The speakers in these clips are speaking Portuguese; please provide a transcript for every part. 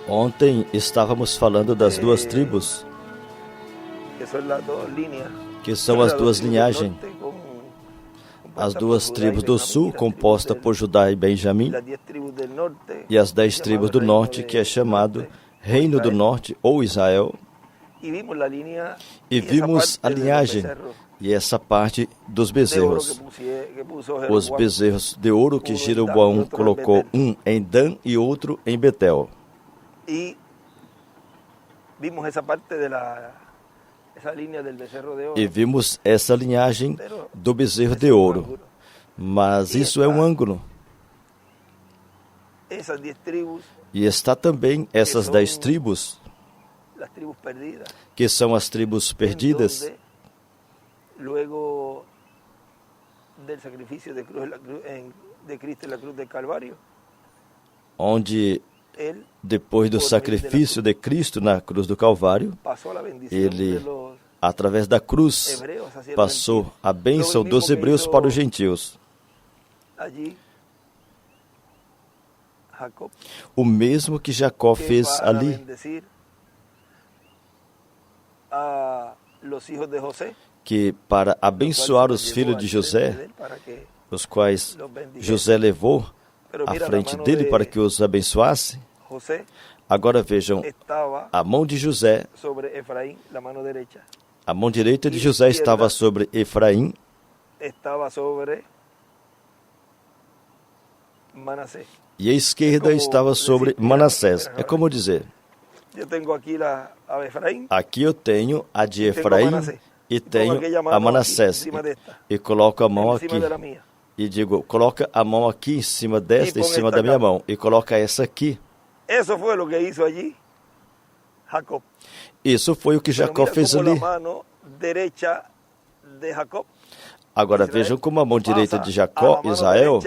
Ontem estávamos falando das duas tribos, que são as duas linhagens, as duas tribos do sul, composta por Judá e Benjamim, e as 10 tribos do norte, que é chamado Reino do Norte ou Israel. E vimos a linhagem e essa parte dos bezerros. Os bezerros de ouro que Jeroboão colocou, um em Dan e outro em Betel. E vimos essa linhagem do bezerro de ouro. Mas isso é um ângulo. E está também essas 10 tribos, que são as tribos perdidas, onde, depois do sacrifício de Cristo na cruz do Calvário, ele, através da cruz, passou a bênção dos hebreus para os gentios. O mesmo que Jacó fez ali, que para abençoar os filhos de José, os quais José levou à frente dele para que os abençoasse. Agora vejam, a mão de José, a mão direita de José estava sobre Efraim, e a esquerda estava sobre Manassés. É como dizer, aqui eu tenho a de Efraim e tenho a Manassés. E coloco a mão aqui. E digo, coloca a mão aqui em cima desta, em cima da minha mão. E coloca essa aqui. Isso foi o que Jacó fez ali. Agora vejam como a mão direita de Jacó, Israel,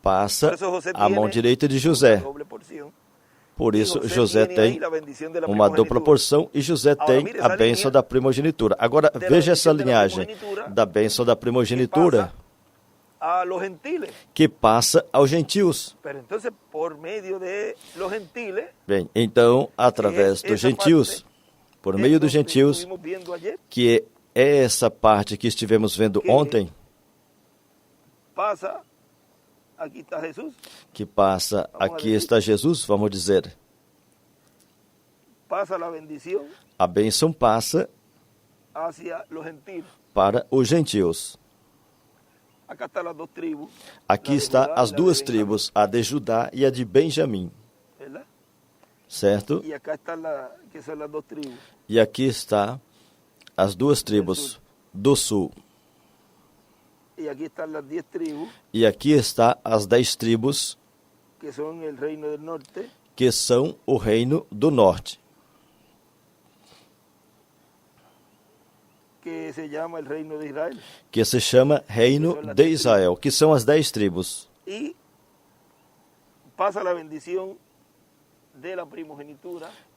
passa a mão direita de José. Por isso, José tem uma dupla porção e José tem a bênção da primogenitura. Agora, veja essa linhagem da bênção da primogenitura que passa aos gentios. Bem, então, através dos gentios, por meio dos gentios, que é essa parte que estivemos vendo ontem, que passa, aqui está Jesus, vamos dizer. A bênção passa para os gentios. Aqui está as duas tribos, a de Judá e a de Benjamim. Certo? E aqui está as duas tribos do sul. E aqui está as 10 tribos, que são o reino do norte, que se chama reino de Israel, que são as 10 tribos.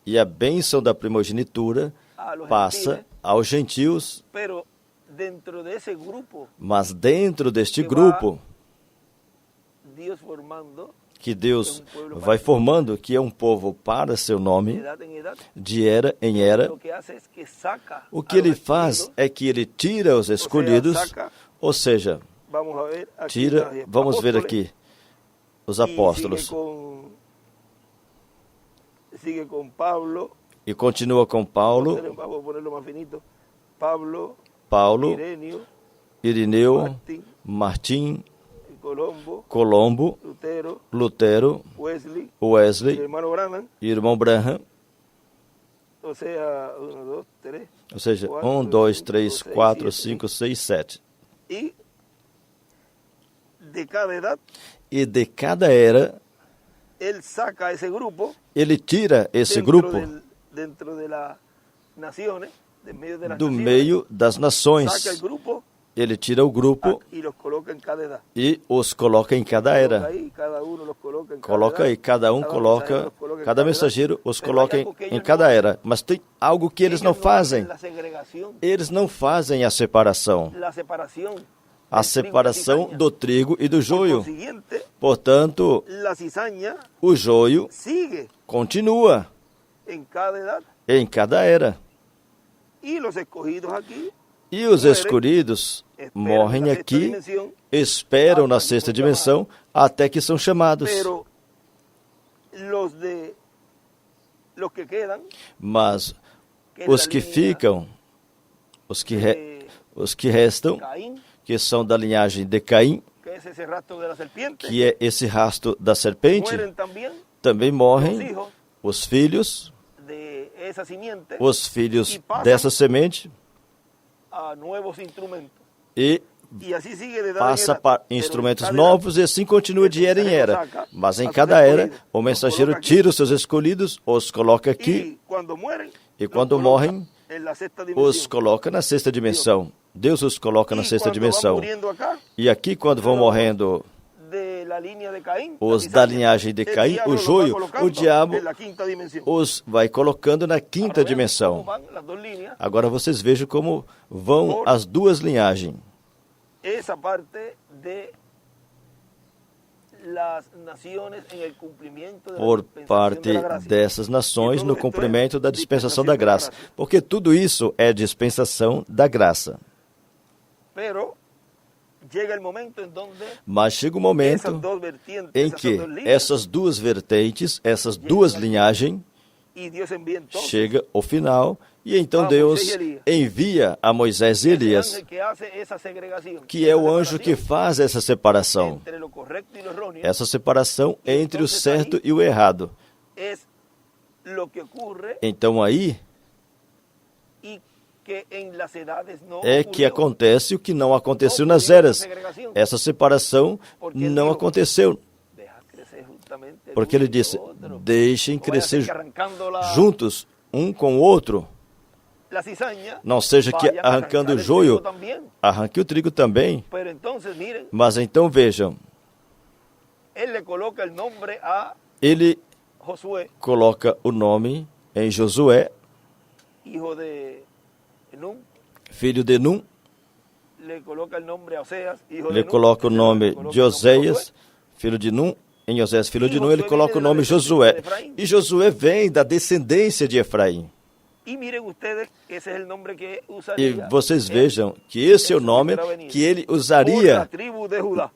E a bênção da primogenitura passa aos gentios. Mas dentro deste grupo, que Deus vai formando, que é um povo para seu nome, de era em era, o que ele faz é que ele tira os escolhidos, ou seja, tira, vamos ver aqui, os apóstolos, e continua com Paulo, Irineu, Martim, Colombo, Lutero, Wesley, irmão Branham. Ou seja, 1, 2, 3, 4, 5, 6, 7. E de cada era, ele tira esse grupo do meio das nações. Ele tira o grupo e os coloca em cada era. Coloca aí, cada um coloca, cada mensageiro os coloca em cada era. Mas tem algo que eles não fazem. Eles não fazem a separação. a separação do trigo e do joio. Portanto, o joio continua em cada era. E os escolhidos morrem aqui, esperam na sexta dimensão, até que são chamados. Mas os que ficam, os que restam, que são da linhagem de Caim, que é esse rastro da serpente, também morrem os filhos dessa semente, e passa para instrumentos novos, e assim continua de era em era. Mas em cada era, o mensageiro tira os seus escolhidos, os coloca aqui, e quando morrem, os coloca na sexta dimensão. Deus os coloca na sexta dimensão. E aqui, quando vão morrendo os da linhagem de Caim, o joio, o diabo os vai colocando na quinta dimensão. Agora vocês vejam como vão as duas linhagens. Por parte dessas nações no cumprimento da dispensação da graça. Porque tudo isso é dispensação da graça. Mas chega um momento em que essas duas vertentes, essas duas linhagens, chega ao final, e então Deus envia a Moisés e Elias, que é o anjo que faz essa separação. Essa separação entre o certo e o errado. Então aí é que acontece o que não aconteceu nas eras. Essa separação não aconteceu. Porque ele disse, deixem crescer juntos, um com o outro. Não seja que arrancando o joio, arranque o trigo também. Mas então vejam, ele coloca o nome em Josué, filho de Num. Ele coloca o nome de Oséias, filho de Num. Em Oséias, filho de Num, ele coloca o nome Josué. E Josué vem da descendência de Efraim. E vocês vejam que esse é o nome que ele usaria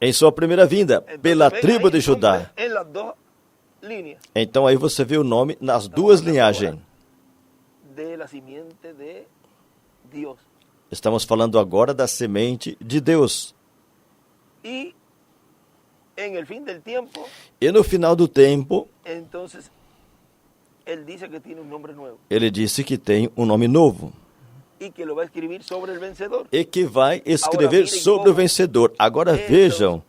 em sua primeira vinda, pela tribo de Judá. Então aí você vê o nome nas duas linhagens. Estamos falando agora da semente de Deus. E no final do tempo, ele disse que tem um nome novo. E que vai escrever sobre o vencedor. Agora vejam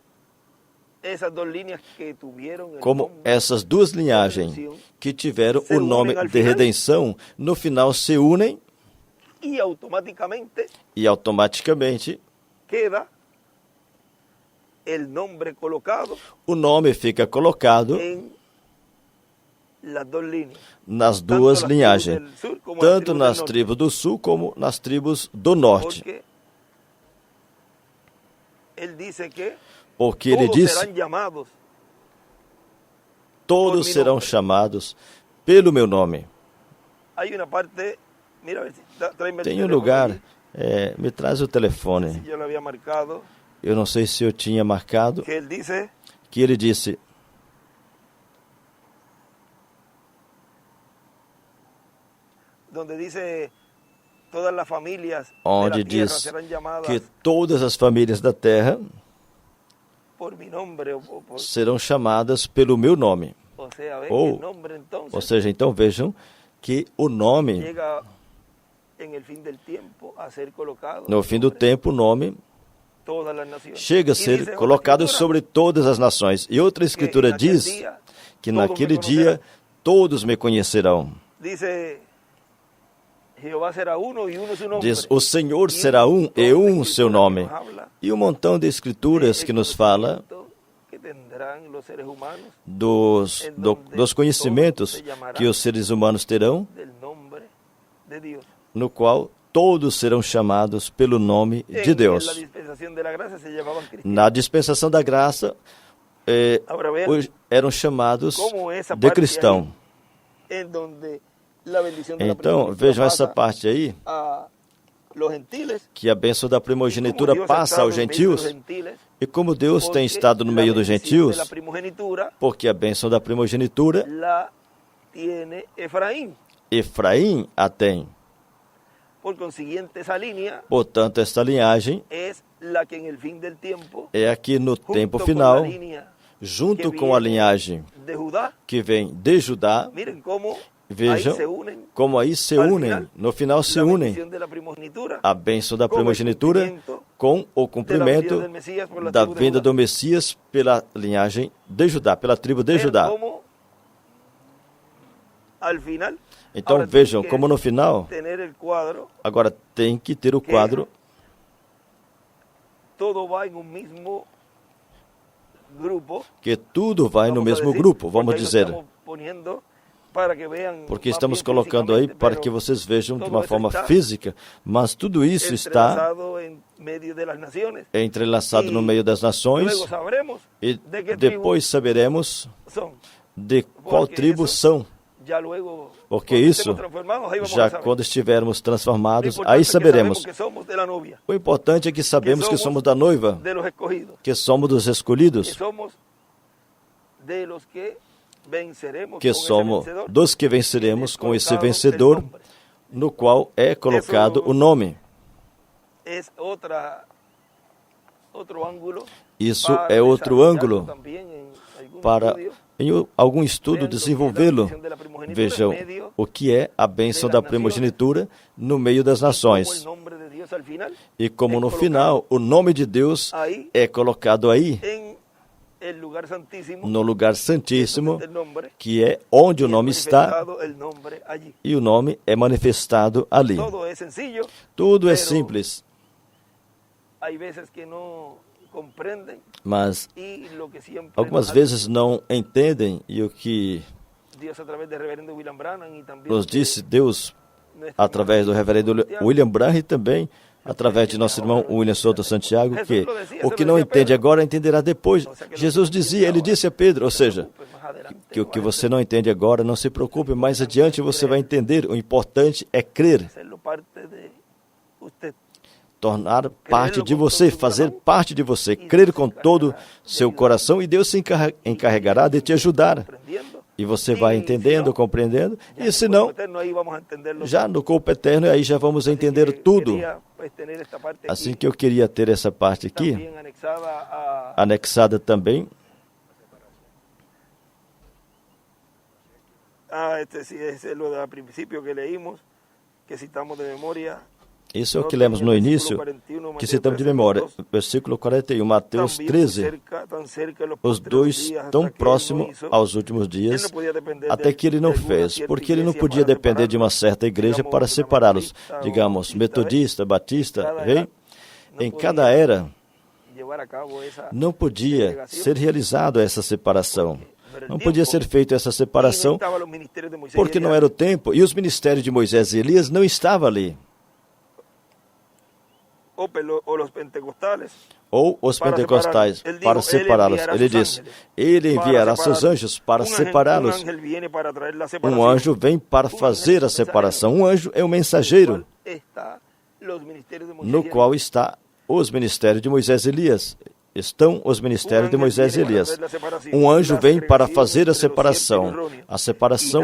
como essas duas linhagens que tiveram o nome de redenção, no final se unem e automaticamente o nome fica colocado nas duas linhagens, tanto nas tribos do sul como nas tribos do norte. Porque ele disse, todos serão chamados pelo meu nome. Tem um lugar, me traz o telefone. Eu não sei se eu tinha marcado, que ele disse, onde diz que todas as famílias da terra serão chamadas pelo meu nome. Ou seja, então vejam que o nome, no fim do tempo, o nome chega a ser colocado sobre todas as nações. E outra escritura diz que naquele dia todos me conhecerão. Diz, o Senhor será um e um seu nome. E um montão de escrituras que nos fala dos conhecimentos que os seres humanos terão, no qual todos serão chamados pelo nome de Deus. Na dispensação da graça, eram chamados de cristão. Então, vejam essa parte aí, que a bênção da primogenitura passa aos gentios, e como Deus tem estado no meio dos gentios, porque a bênção da primogenitura, Efraim a tem. Portanto, esta linhagem é a que no tempo final, junto com a linhagem que vem de Judá, vejam como aí se unem, no final se unem a bênção da primogenitura com o cumprimento da vinda do Messias pela linhagem de Judá, pela tribo de Judá. Então vejam como no final, agora tem que ter o quadro, que tudo vai no mesmo grupo, vamos dizer. Porque estamos colocando aí para que vocês vejam de uma forma física, mas tudo isso está entrelaçado no meio das nações, e depois saberemos de qual tribo são. Porque isso, já quando estivermos transformados, aí saberemos. O importante é que sabemos que somos da noiva, que somos dos escolhidos, que somos dos que venceremos com esse vencedor, no qual é colocado o nome. Isso é outro ângulo para, em algum estudo, desenvolvê-lo. Vejam o que é a bênção da primogenitura no meio das nações. E como no final o nome de Deus é colocado aí, no lugar santíssimo, que é onde o nome está, e o nome é manifestado ali. Tudo é simples, mas algumas vezes não entendem, e o que nos disse Deus através do reverendo William Branham e também através de nosso irmão William Souto Santiago, que o que não entende agora entenderá depois. Jesus dizia, ele disse a Pedro, ou seja, que o que você não entende agora, não se preocupe, mais adiante você vai entender. O importante é crer, tornar parte de você, fazer parte de você, crer com todo seu coração, e Deus se encarregará de te ajudar. E você vai entendendo, compreendendo, e se não, já no corpo eterno, aí já vamos entender tudo. Assim que eu queria ter essa parte aqui, anexada também. Isso é o que lemos no início, que citamos de memória, versículo 41, Mateus 13. Os dois tão próximos aos últimos dias, até que ele não fez, porque ele não podia depender de uma certa igreja para separá-los, digamos, metodista, batista, rei. Em cada era, não podia ser realizada essa separação. Não podia ser feita essa separação, porque não era o tempo, e os ministérios de Moisés e Elias não estavam ali. Ou os pentecostais, para separá-los. Ele diz, ele enviará seus anjos para separá-los. Um anjo vem para fazer a separação. Um anjo é um mensageiro, no qual está os ministérios de Moisés e Elias. Estão os ministérios de Moisés e Elias. Um anjo vem para fazer a separação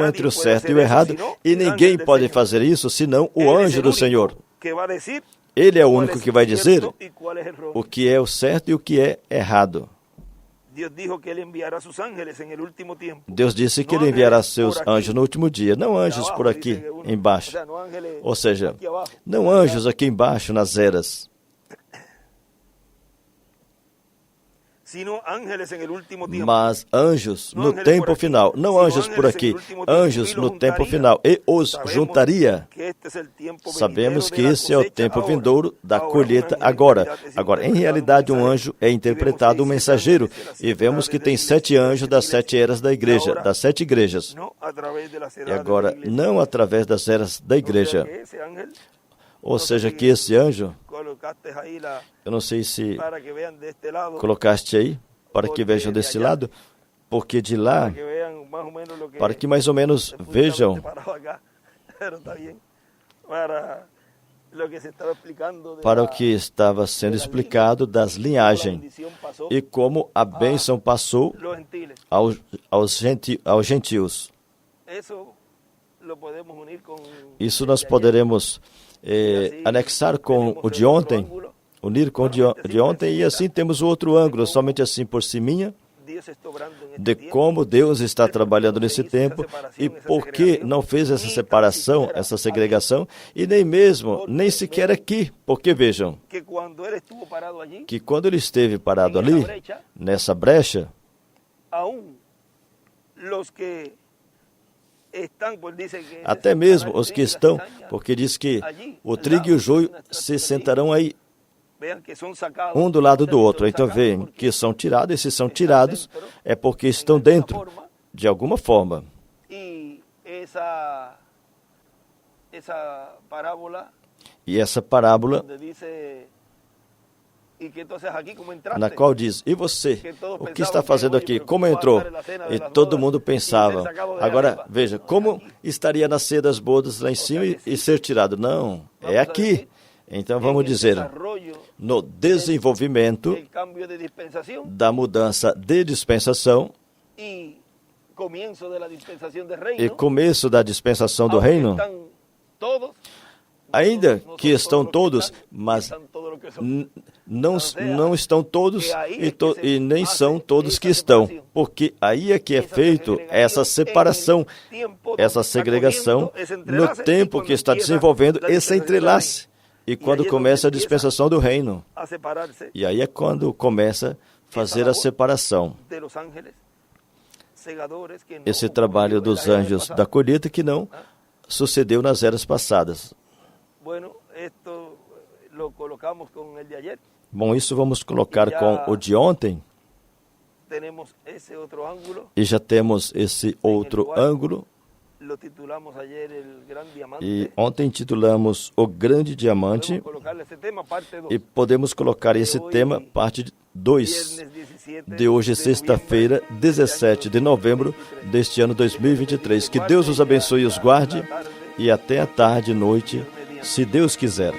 entre o certo e o errado, e ninguém pode fazer isso senão o anjo do Senhor. Ele é o único que vai dizer o que é o certo e o que é errado. Deus disse que ele enviará seus anjos no último dia, não anjos por aqui embaixo. Ou seja, não anjos aqui embaixo nas eras, mas anjos no tempo final, não anjos por aqui, anjos no tempo final, e os juntaria. Sabemos que esse é o tempo vindouro da colheita agora. Agora, em realidade, um anjo é interpretado um mensageiro, e vemos que tem 7 anjos das 7 eras da igreja, das 7 igrejas. E agora, não através das eras da igreja. Ou seja, que esse anjo, eu não sei se colocaste aí, para que vejam desse lado, porque de lá, para que mais ou menos vejam para o que estava sendo explicado das linhagens e como a bênção passou aos gentios. Isso nós poderemos anexar com o de ontem, unir com o de ontem, e assim temos o outro ângulo, somente assim por cima, de como Deus está trabalhando nesse tempo e por que não fez essa separação, essa segregação, e nem sequer aqui, porque vejam, que quando ele esteve parado ali, nessa brecha, até mesmo os que estão, porque diz que o trigo e o joio se sentarão aí, um do lado do outro. Então veem que são tirados, esses são tirados, é porque estão dentro, de alguma forma. E essa parábola, na qual diz, e você, o que está fazendo aqui? Como entrou? E todo mundo pensava, agora veja, como estaria na ceia das bodas lá em cima e ser tirado? Não, é aqui. Então vamos dizer, no desenvolvimento da mudança de dispensação e começo da dispensação do reino, ainda que estão todos, mas não estão todos e nem são todos que estão, porque aí é que é feito essa separação, essa segregação, no tempo que está desenvolvendo esse entrelace. E quando começa a dispensação do reino. E aí é quando começa a fazer a separação. Esse trabalho dos anjos da colheita que não sucedeu nas eras passadas. Bom, isso vamos colocar com o de ontem. E já temos esse outro ângulo. E ontem intitulamos O Grande Diamante e podemos colocar esse tema, parte 2, de hoje, sexta-feira, 17 de novembro deste ano 2023. Que Deus os abençoe e os guarde e até a tarde e noite, se Deus quiser.